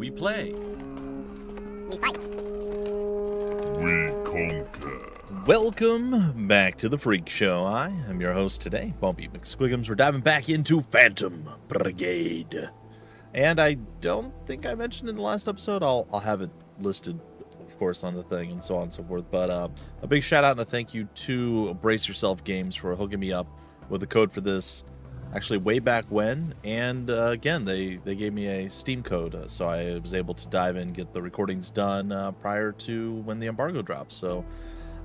We play. We fight. We conquer. Welcome back to the Freak Show. I am your host today, Bumpy McSquigums. We're diving back into Phantom Brigade. And I don't think I mentioned in the last episode, I'll have it listed, of course, on the thing and so on and so forth. But a big shout out and a thank you to Brace Yourself Games for hooking me up with the code for this. Actually, way back when, and again, they gave me a Steam code, so I was able to dive in and get the recordings done prior to when the embargo drops. So,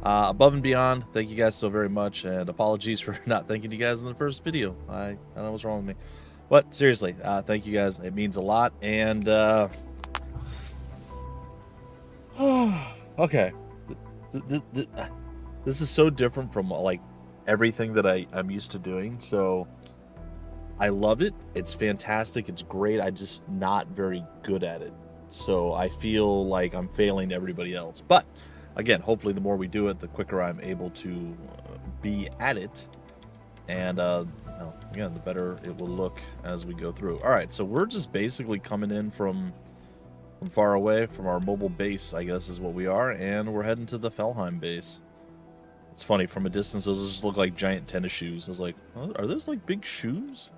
above and beyond, thank you guys so very much, and apologies for not thanking you guys in the first video. I don't know what's wrong with me. But, seriously, thank you guys. It means a lot, and, okay. This is so different from, like, everything that I'm used to doing, so I love it. It's fantastic. It's great. I'm just not very good at it. So I feel like I'm failing everybody else. But again, hopefully the more we do it, the quicker I'm able to be at it. And again, the better it will look as we go through. All right, so we're just basically coming in from far away from our mobile base, I guess is what we are. And we're heading to the Philheim base. It's funny, from a distance, those just look like giant tennis shoes. I was like, oh, are those like big shoes?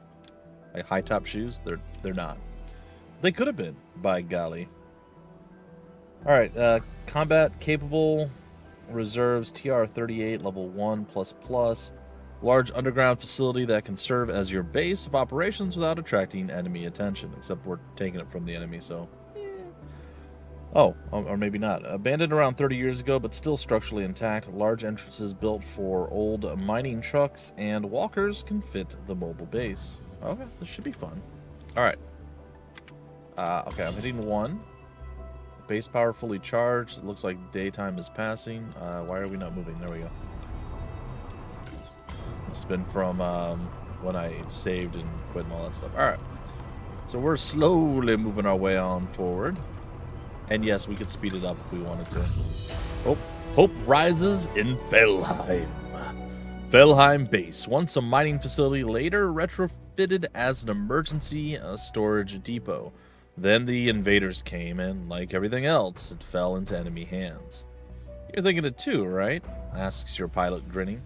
Like high top shoes? They're not. They could have been, by golly. Alright, combat capable reserves TR-38 level 1++. Large underground facility that can serve as your base of operations without attracting enemy attention. Except we're taking it from the enemy, so. Oh, or maybe not. Abandoned around 30 years ago, but still structurally intact. Large entrances built for old mining trucks, and walkers can fit the mobile base. Okay, this should be fun. Alright. Okay, I'm hitting 1. Base power fully charged. It looks like daytime is passing. Why are we not moving? There we go. It's been from when I saved and quit and all that stuff. Alright. So we're slowly moving our way on forward. And yes, we could speed it up if we wanted to. Hope rises in Philheim. Philheim base, once a mining facility, later retrofitted as an emergency storage depot. Then the invaders came, and like everything else, it fell into enemy hands. You're thinking it too, right? Asks your pilot, grinning.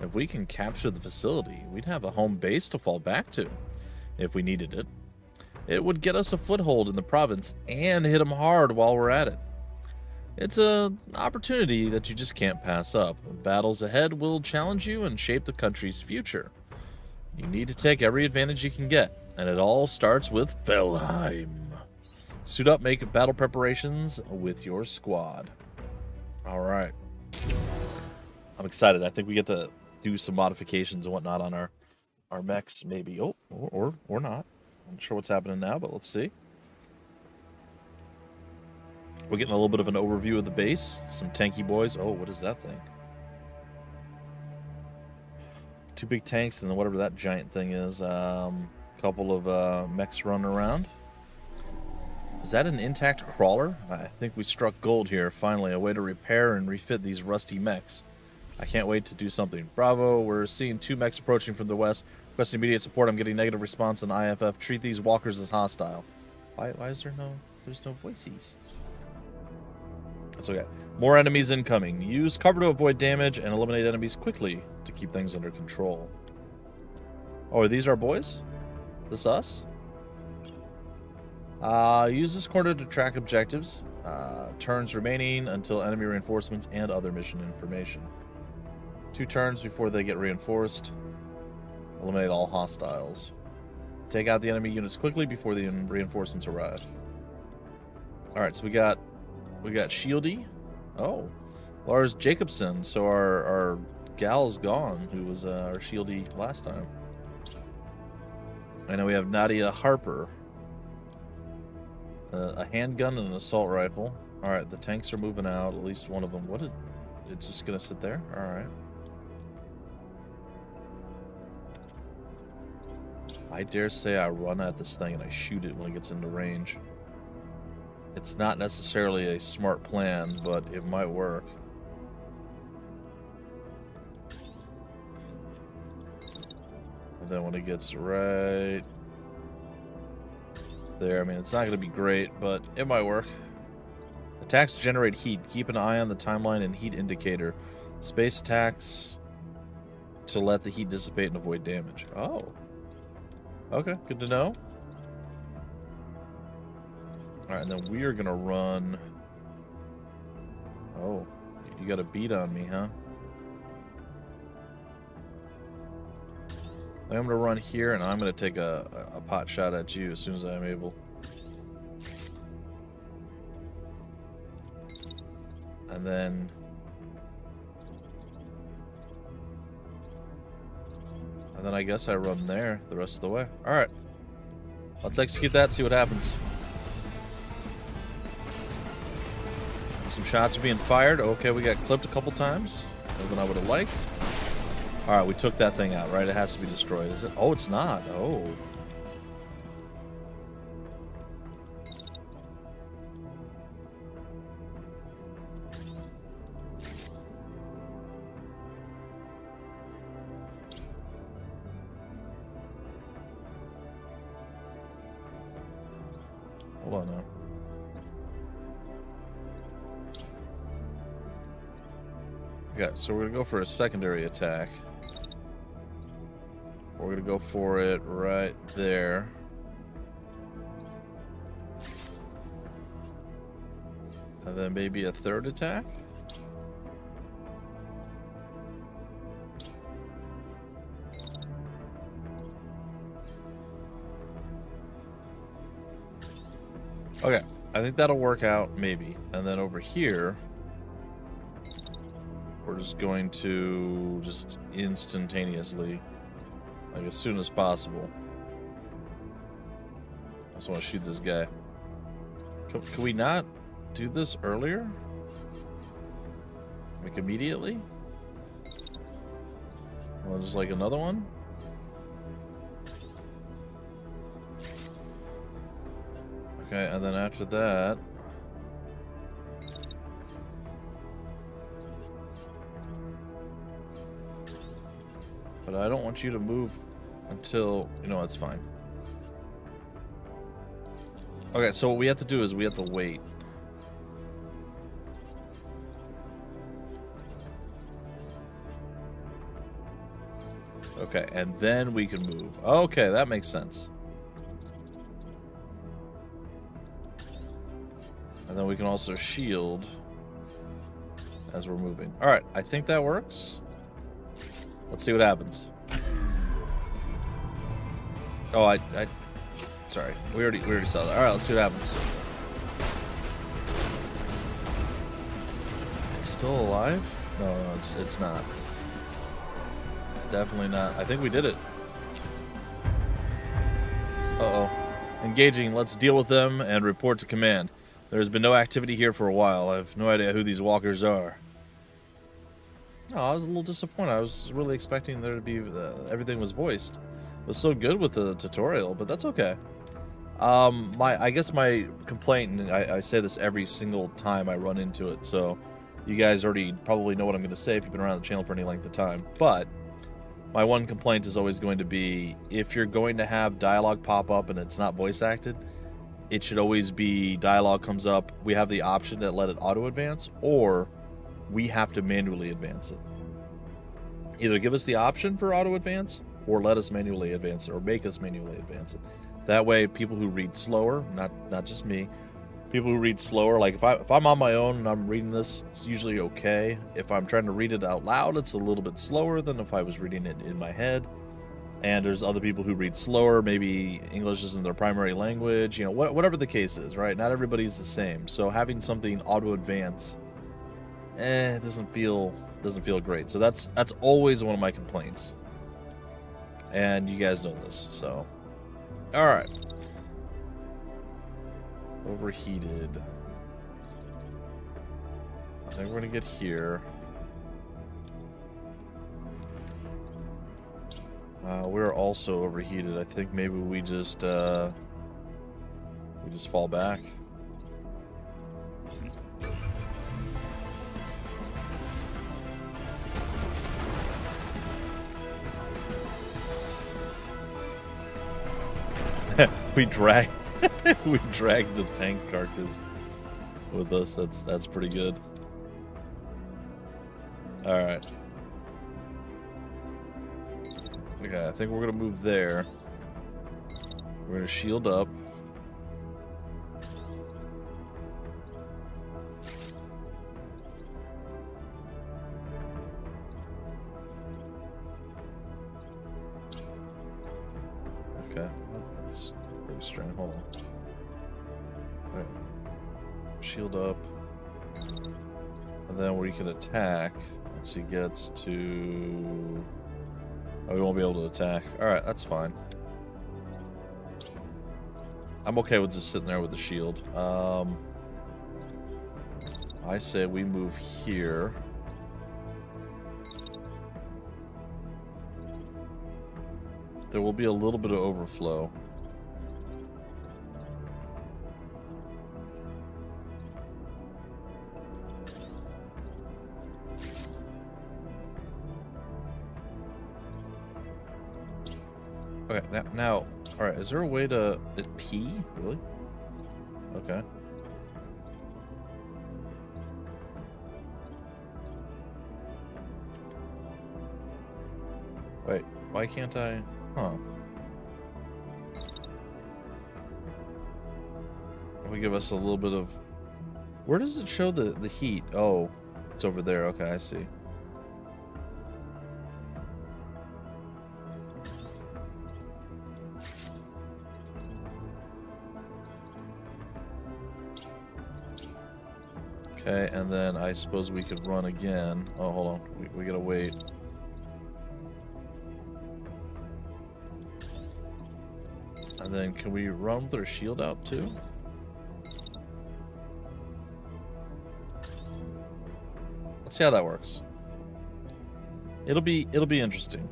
If we can capture the facility, we'd have a home base to fall back to, if we needed it. It would get us a foothold in the province and hit them hard while we're at it. It's an opportunity that you just can't pass up. Battles ahead will challenge you and shape the country's future. You need to take every advantage you can get, and it all starts with Philheim. Suit up, make battle preparations with your squad. All right. I'm excited. I think we get to do some modifications and whatnot on our mechs, maybe. Oh, or not. I'm not sure what's happening now, but let's see. We're getting a little bit of an overview of the base. Some tanky boys. Oh, what is that thing? 2 big tanks and then whatever that giant thing is. Couple of mechs running around. Is that an intact crawler? I think we struck gold here. Finally, a way to repair and refit these rusty mechs. I can't wait to do something. Bravo, we're seeing 2 mechs approaching from the west. Requesting immediate support. I'm getting negative response on IFF. Treat these walkers as hostile. Why is there's no voices? That's okay. More enemies incoming. Use cover to avoid damage and eliminate enemies quickly to keep things under control. Oh, are these our boys? This us? Use this corner to track objectives. Turns remaining until enemy reinforcements and other mission information. 2 turns before they get reinforced. Eliminate all hostiles. Take out the enemy units quickly before the reinforcements arrive. Alright, so we got Shieldy. Oh. Lars Jacobson. So our gal's gone, who was our Shieldy last time. I know we have Nadia Harper. A handgun and an assault rifle. Alright, the tanks are moving out. At least one of them. It's just gonna sit there? Alright. I dare say I run at this thing and I shoot it when it gets into range. It's not necessarily a smart plan, but it might work. And then when it gets right there. I mean, it's not going to be great, but it might work. Attacks generate heat. Keep an eye on the timeline and heat indicator. Space attacks to let the heat dissipate and avoid damage. Oh. Okay, good to know. Alright, and then we are going to run... Oh, you got a beat on me, huh? I'm going to run here, and I'm going to take a pot shot at you as soon as I'm able. And then... I guess I run there the rest of the way. Alright. Let's execute that, see what happens. Some shots are being fired. Okay, we got clipped a couple times. More than I would have liked. Alright, we took that thing out, right? It has to be destroyed, is it? Oh, it's not. Oh. Hold on now. Okay, so we're gonna go for a secondary attack. We're gonna go for it right there. And then maybe a third attack? Okay, I think that'll work out, maybe. And then over here, we're just going to just instantaneously, like as soon as possible. I just want to shoot this guy. Can we not do this earlier? Like immediately? Well, just like another one? Okay, and then after that... But I don't want you to move until... You know, that's fine. Okay, so what we have to do is we have to wait. Okay, and then we can move. Okay, that makes sense. And then we can also shield as we're moving. Alright, I think that works. Let's see what happens. Oh, sorry. We already saw that. Alright, let's see what happens. It's still alive? No, it's not. It's definitely not. I think we did it. Uh-oh. Engaging. Let's deal with them and report to command. There's been no activity here for a while. I have no idea who these walkers are. Oh, I was a little disappointed. I was really expecting there to be everything was voiced. It was so good with the tutorial, but that's okay. I guess my complaint, and I say this every single time I run into it, so you guys already probably know what I'm going to say if you've been around the channel for any length of time. But my one complaint is always going to be, if you're going to have dialogue pop up and it's not voice acted, it should always be dialogue comes up, we have the option to let it auto advance, or we have to manually advance it. Either give us the option for auto advance, or let us manually advance it, or make us manually advance it. That way, people who read slower, not just me, people who read slower, like if I'm on my own and I'm reading this, it's usually okay. If I'm trying to read it out loud, it's a little bit slower than if I was reading it in my head. And there's other people who read slower, maybe English isn't their primary language, you know, whatever the case is, right? Not everybody's the same. So having something auto advance, it doesn't feel great. So that's always one of my complaints. And you guys know this, so. Alright. Overheated. I think we're gonna get here. We're also overheated. I think maybe we just fall back. we drag We dragged the tank carcass with us. That's pretty good. All right. Okay, I think we're gonna move there. We're gonna shield up. Okay, that's pretty strange. Hold on. All right. Shield up, and then where you can attack once he gets to. Oh, we won't be able to attack. All right, that's fine. I'm okay with just sitting there with the shield. I say we move here. There will be a little bit of overflow. Okay, now, all right, is there a way to pee? Really? Okay. Wait, why can't I? Huh. Will give us a little bit of. Where does it show the heat? Oh, it's over there. Okay, I see. Okay, and then I suppose we could run again. Oh, hold on. We gotta wait. And then can we run with our shield out too? Let's see how that works. It'll be interesting.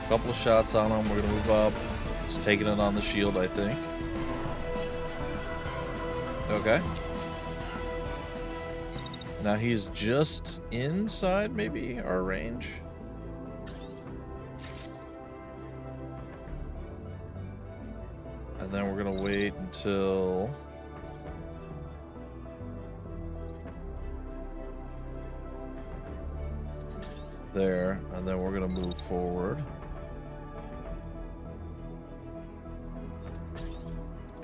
Couple of shots on him. We're gonna move up. Just taking it on the shield, I think. Okay. Now he's just inside, maybe, our range. And then we're gonna wait until... there, and then we're gonna move forward.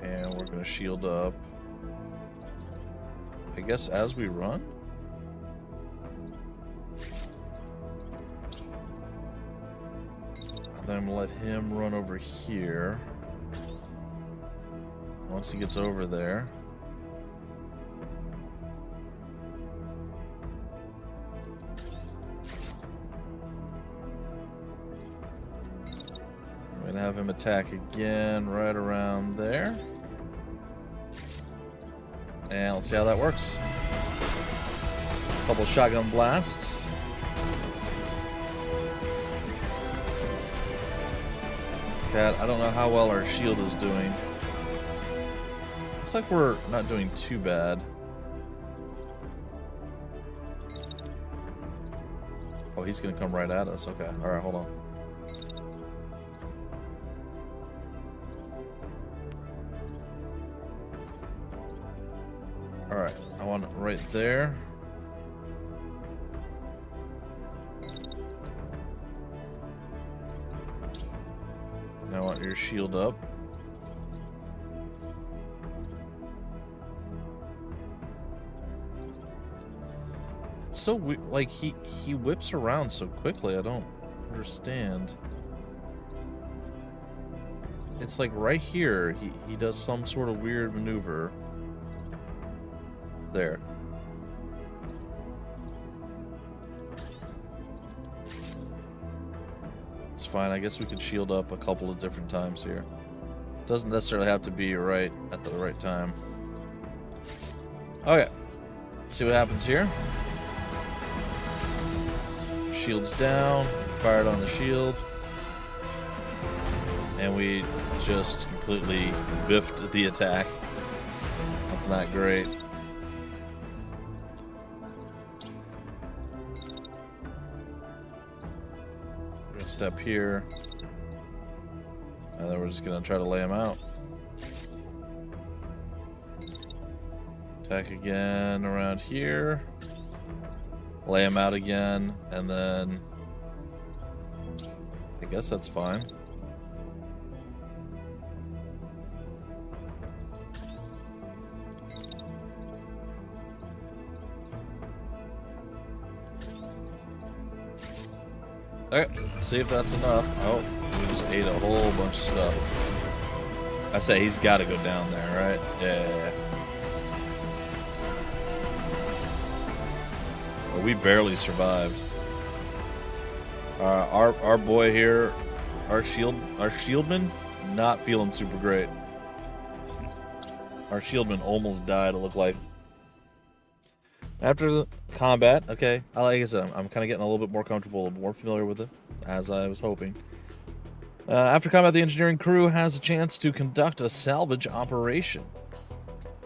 And we're gonna shield up. I guess as we run? And then let him run over here. Once he gets over there. I'm gonna have him attack again right around there. And let's see how that works. Couple shotgun blasts. Cat, I don't know how well our shield is doing. Looks like we're not doing too bad. Oh, he's gonna come right at us. Okay, alright, hold on. Alright, I want it right there. Now I want your shield up. It's so weird, like he whips around so quickly, I don't understand. It's like right here, he does some sort of weird maneuver. There. It's fine. I guess we could shield up a couple of different times here. Doesn't necessarily have to be right at the right time. Okay. Let's see what happens here. Shield's down. Fired on the shield. And we just completely biffed the attack. That's not great. quick step here. And then we're just going to try to lay them out. Attack again around here. Lay them out again. And then... I guess that's fine. Okay, see if that's enough. Oh, we just ate a whole bunch of stuff. I say he's got to go down there, right? Yeah. Well, we barely survived. Our boy here, our shieldman, not feeling super great. Our shieldman almost died, it looked like. After the combat, okay, like I said, I'm kind of getting a little bit more comfortable, more familiar with it, as I was hoping. After combat, the engineering crew has a chance to conduct a salvage operation.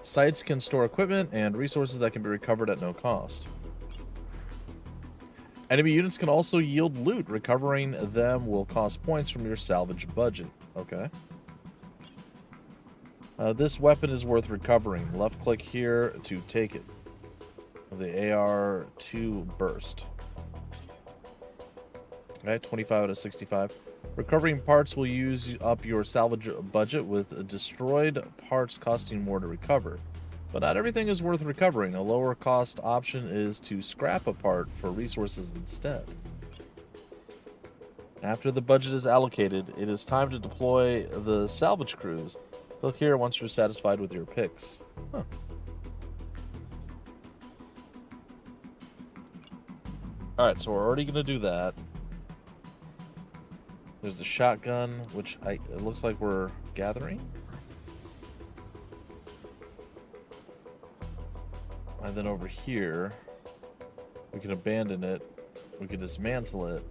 Sites can store equipment and resources that can be recovered at no cost. Enemy units can also yield loot. Recovering them will cost points from your salvage budget. Okay. This weapon is worth recovering. Left click here to take it. The AR2 burst. Okay, 25 out of 65. Recovering parts will use up your salvage budget, with destroyed parts costing more to recover. But not everything is worth recovering. A lower cost option is to scrap a part for resources instead. After the budget is allocated, it is time to deploy the salvage crews. Click here once you're satisfied with your picks. Huh. Alright, so we're already going to do that. There's the shotgun, which it looks like we're gathering. And then over here, we can abandon it. We can dismantle it.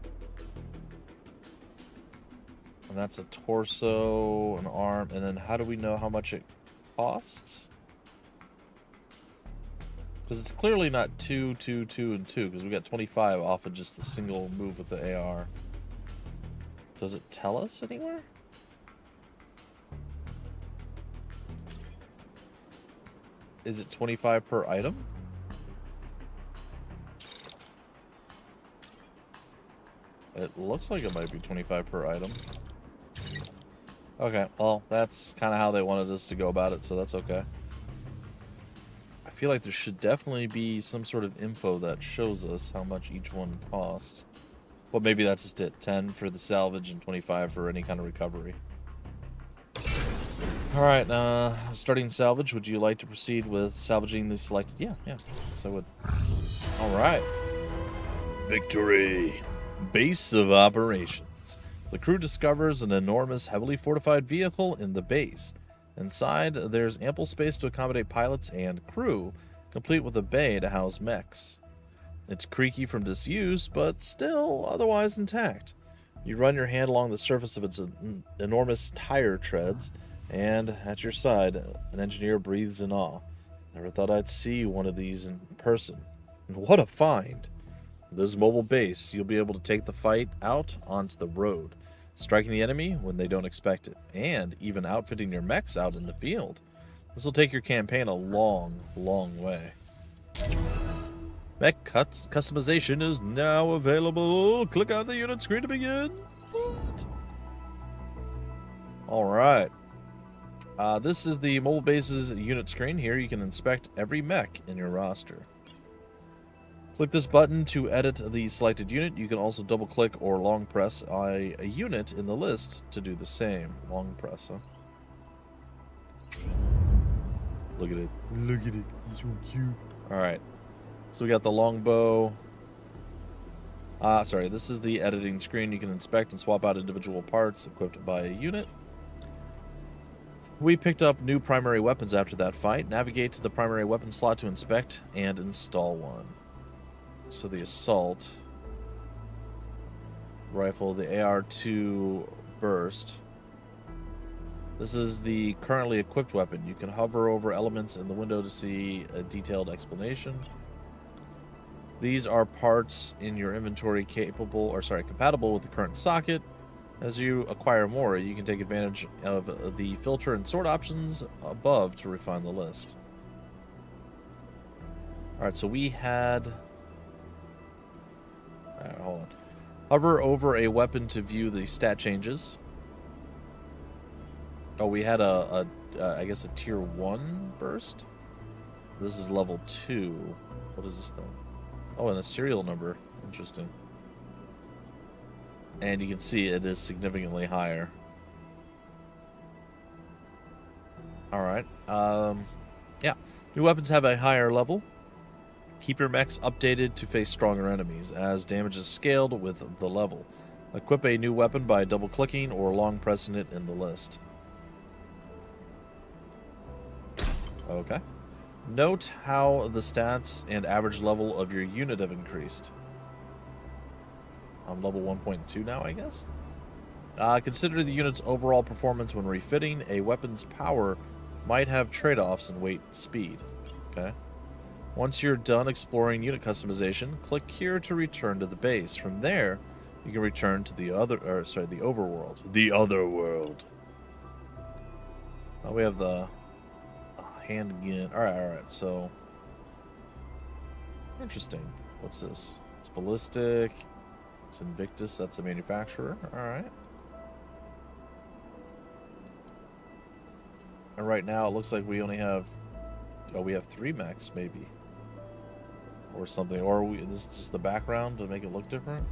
And that's a torso, an arm, and then how do we know how much it costs? Because it's clearly not 2, 2, 2, and 2, because we got 25 off of just the single move with the AR. Does it tell us anywhere? Is it 25 per item? It looks like it might be 25 per item. Okay, well, that's kind of how they wanted us to go about it, so that's okay. I feel like there should definitely be some sort of info that shows us how much each one costs. Well, maybe that's just it. 10 for the salvage and 25 for any kind of recovery. Alright, starting salvage. Would you like to proceed with salvaging the selected? Yeah, so I would. Alright. Victory. Base of operations. The crew discovers an enormous, heavily fortified vehicle in the base. Inside, there's ample space to accommodate pilots and crew, complete with a bay to house mechs. It's creaky from disuse, but still otherwise intact. You run your hand along the surface of its enormous tire treads, and at your side, an engineer breathes in awe. Never thought I'd see one of these in person. And what a find! This mobile base, you'll be able to take the fight out onto the road, striking the enemy when they don't expect it, and even outfitting your mechs out in the field. This will take your campaign a long, long way. Mech customization is now available. Click on the unit screen to begin. Alright. This is the mobile base's unit screen. Here you can inspect every mech in your roster. Click this button to edit the selected unit. You can also double click or long press a unit in the list to do the same. Long press, huh? Look at it. Look at it. He's so cute. Alright. So we got the longbow. Sorry, this is the editing screen. You can inspect and swap out individual parts equipped by a unit. We picked up new primary weapons after that fight. Navigate to the primary weapon slot to inspect and install one. So the assault rifle, the AR2 burst. This is the currently equipped weapon. You can hover over elements in the window to see a detailed explanation. These are parts in your inventory compatible with the current socket. As you acquire more, you can take advantage of the filter and sort options above to refine the list. Alright, so we had... Alright, hold on. Hover over a weapon to view the stat changes. Oh, we had I guess a tier 1 burst? This is level 2. What is this thing? Oh, and a serial number. Interesting. And you can see it is significantly higher. Alright. Yeah. New weapons have a higher level. Keep your mechs updated to face stronger enemies, as damage is scaled with the level. Equip a new weapon by double-clicking or long pressing it in the list. Okay. Note how the stats and average level of your unit have increased. I'm level 1.2 now, I guess? Consider the unit's overall performance when refitting. A weapon's power might have trade-offs in weight and speed. Okay. Once you're done exploring unit customization, click here to return to the base. From there, you can return to the overworld. The other world. Now we have the handgun. Alright, so... Interesting. What's this? It's ballistic. It's Invictus. That's a manufacturer. Alright. And right now, it looks like we only have... Oh, we have 3 mechs, maybe. Or something. Or this is just the background to make it look different?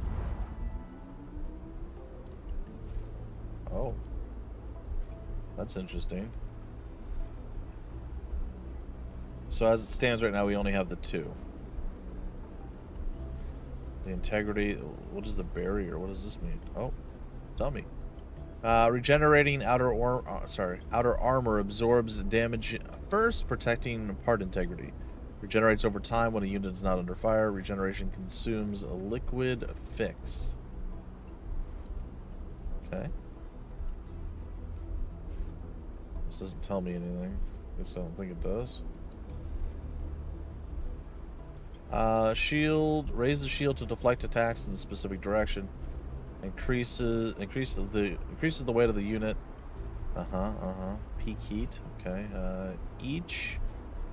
Oh. That's interesting. So as it stands right now, we only have the 2. The integrity... What is the barrier? What does this mean? Oh. Tell me. Regenerating outer armor absorbs damage first, protecting part integrity. Regenerates over time when a unit is not under fire. Regeneration consumes a liquid fix. Okay. This doesn't tell me anything. Guess I don't think it does. Shield. Raise the shield to deflect attacks in a specific direction. Increases the weight of the unit. Peak heat. Okay. Each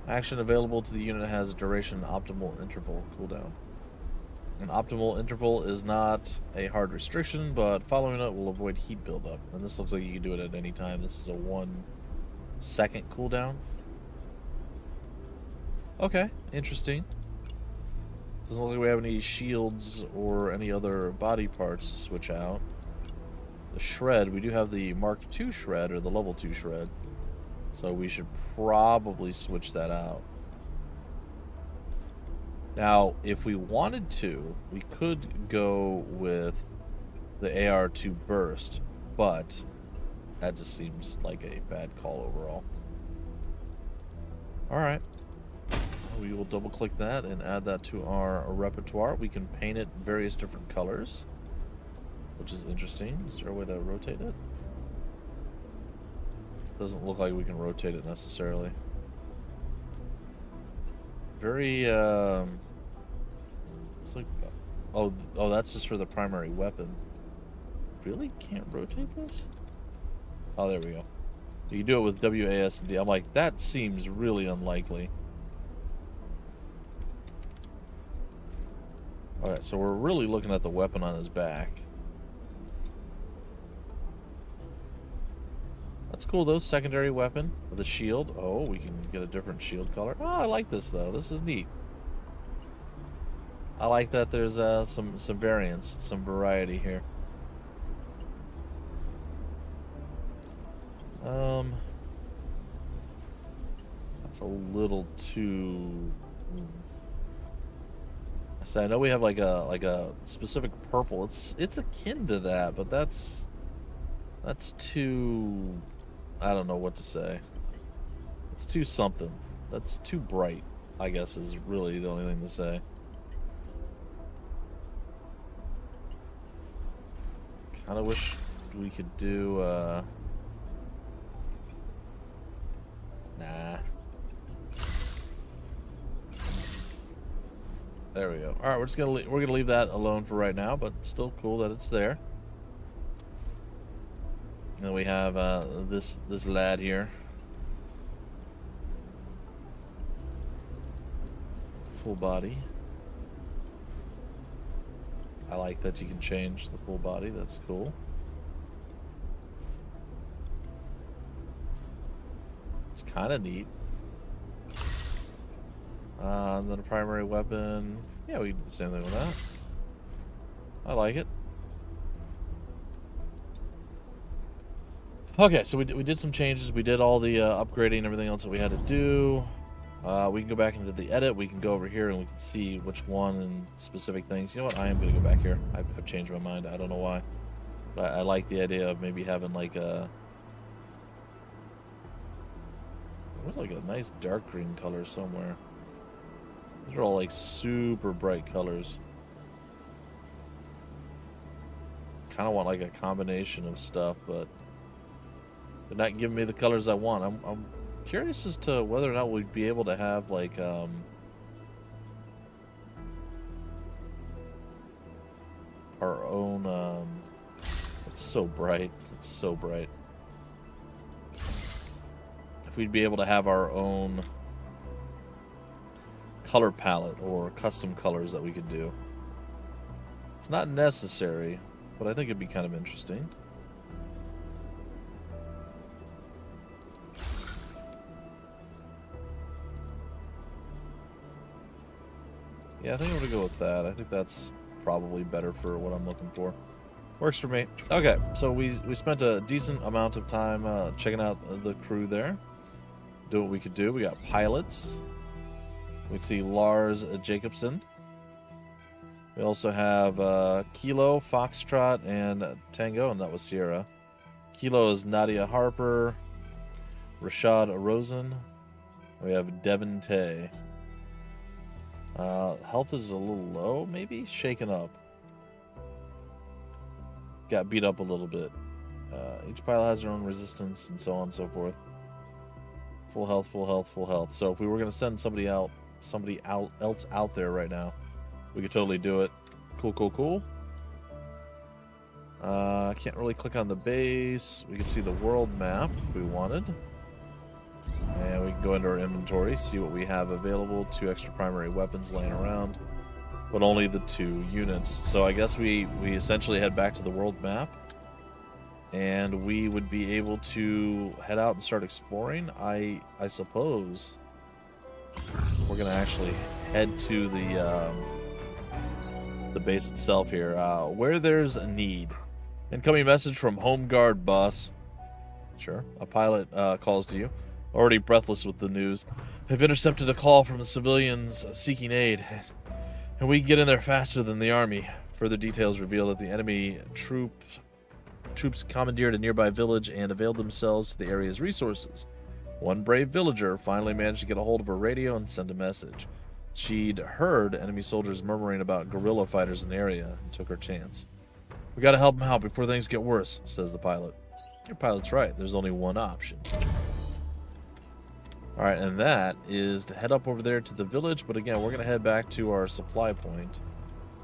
action available to the unit has a duration and optimal interval cooldown. An optimal interval is not a hard restriction, but following it will avoid heat buildup. And this looks like you can do it at any time. This is a 1-second cooldown. Okay, interesting. Doesn't look like we have any shields or any other body parts to switch out. The shred, we do have the Mark II shred, or the level 2 shred. So we should probably switch that out. Now, if we wanted to, we could go with the AR2 burst, but that just seems like a bad call overall. Alright. We will double click that and add that to our repertoire. We can paint it various different colors, which is interesting. Is there a way to rotate it? Doesn't look like we can rotate it necessarily. Very, it's like, oh, that's just for the primary weapon. Really? Can't rotate this? Oh, there we go. You do it with WASD. I'm like, that seems really unlikely. Alright, so we're really looking at the weapon on his back. That's cool, though. Secondary weapon with a shield. Oh, we can get a different shield color. Oh, I like this, though. This is neat. I like that there's some variance, some variety here. That's a little too... So I know we have like a specific purple. It's akin to that, but that's too... I don't know what to say. It's too something. That's too bright, I guess, is really the only thing to say. Kinda wish we could do, nah. There we go. All right, we're gonna leave that alone for right now, but still cool that it's there. And then we have this lad here, full body. I like that you can change the full body. That's cool. It's kind of neat. And then a primary weapon. Yeah, we can do the same thing with that. I like it. Okay, so we did some changes. We did all the upgrading and everything else that we had to do. We can go back into the edit. We can go over here and we can see which one and specific things. You know what? I am going to go back here. I've changed my mind. I don't know why. But I like the idea of maybe having like a... There's like a nice dark green color somewhere. These are all like super bright colors. Kind of want like a combination of stuff, but they're not giving me the colors I want. I'm curious as to whether or not we'd be able to have like our own it's so bright. It's so bright. If we'd be able to have our own color palette or custom colors that we could do. It's not necessary, but I think it'd be kind of interesting. Yeah, I think I'm gonna go with that. I think that's probably better for what I'm looking for. Works for me. Okay, so we spent a decent amount of time checking out the crew there. Do what we could do. We got pilots. We see Lars Jacobson. We also have Kilo, Foxtrot, and Tango, and that was Sierra. Kilo is Nadia Harper, Rashad Rosen. We have Devin Tay. Health is a little low, maybe? Shaken up. Got beat up a little bit. Each pilot has their own resistance, and so on and so forth. Full health, full health, full health. So if we were going to send somebody else out there right now, we could totally do it. Cool, cool, cool. Can't really click on the base. We can see the world map if we wanted. And we can go into our inventory, see what we have available. 2 extra primary weapons laying around, but only the 2 units. So I guess we essentially head back to the world map, and we would be able to head out and start exploring. I suppose we're gonna actually head to the base itself here, where there's a need. Incoming message from Home Guard boss. Sure, a pilot calls to you. Already breathless with the news. They've intercepted a call from the civilians seeking aid, and we can get in there faster than the army. Further details reveal that the enemy troops commandeered a nearby village and availed themselves to the area's resources. One brave villager finally managed to get a hold of her radio and send a message. She'd heard enemy soldiers murmuring about guerrilla fighters in the area and took her chance. We gotta help them out before things get worse, says the pilot. Your pilot's right. There's only one option. Alright, and that is to head up over there to the village, but again, we're going to head back to our supply point.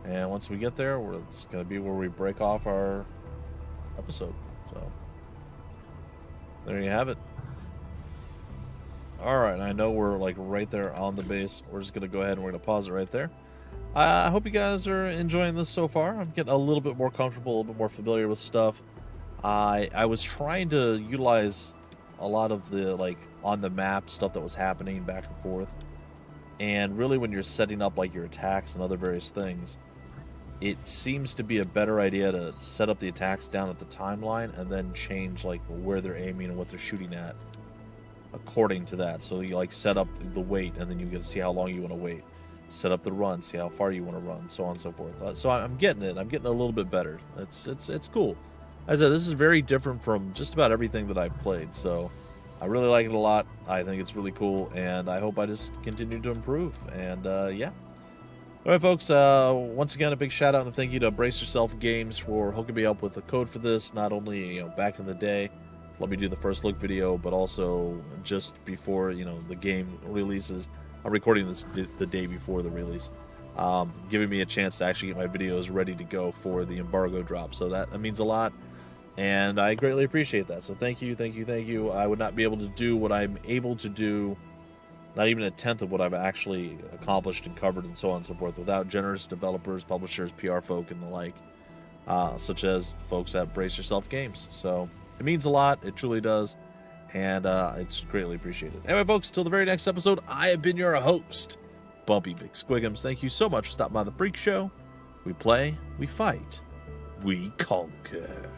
And once we get there, it's going to be where we break off our episode. So, there you have it. Alright, I know we're like right there on the base. We're just going to go ahead and we're going to pause it right there. I hope you guys are enjoying this so far. I'm getting a little bit more comfortable, a little bit more familiar with stuff. I was trying to utilize a lot of the like on the map stuff that was happening back and forth, and really when you're setting up like your attacks and other various things, it seems to be a better idea to set up the attacks down at the timeline and then change like where they're aiming and what they're shooting at according to that. So you like set up the wait, and then you get to see how long you want to wait, set up the run, see how far you want to run, so on and so forth. So I'm getting it. I'm getting a little bit better. It's cool. As I said, this is very different from just about everything that I've played, so I really like it a lot. I think it's really cool, and I hope I just continue to improve. And yeah. All right, folks. Once again, a big shout out and thank you to Brace Yourself Games for hooking me up with the code for this. Not only back in the day, let me do the first look video, but also just before the game releases. I'm recording this the day before the release. giving me a chance to actually get my videos ready to go for the embargo drop. So that means a lot, and I greatly appreciate that. So thank you, thank you, thank you. I would not be able to do what I'm able to do, not even a tenth of what I've actually accomplished and covered and so on and so forth, without generous developers, publishers, PR folk, and the like, such as folks at Brace Yourself Games. So it means a lot. It truly does. And it's greatly appreciated. Anyway, folks, till the very next episode, I have been your host, Bumpy McSquigums. Thank you so much for stopping by the Freak Show. We play, we fight, we conquer.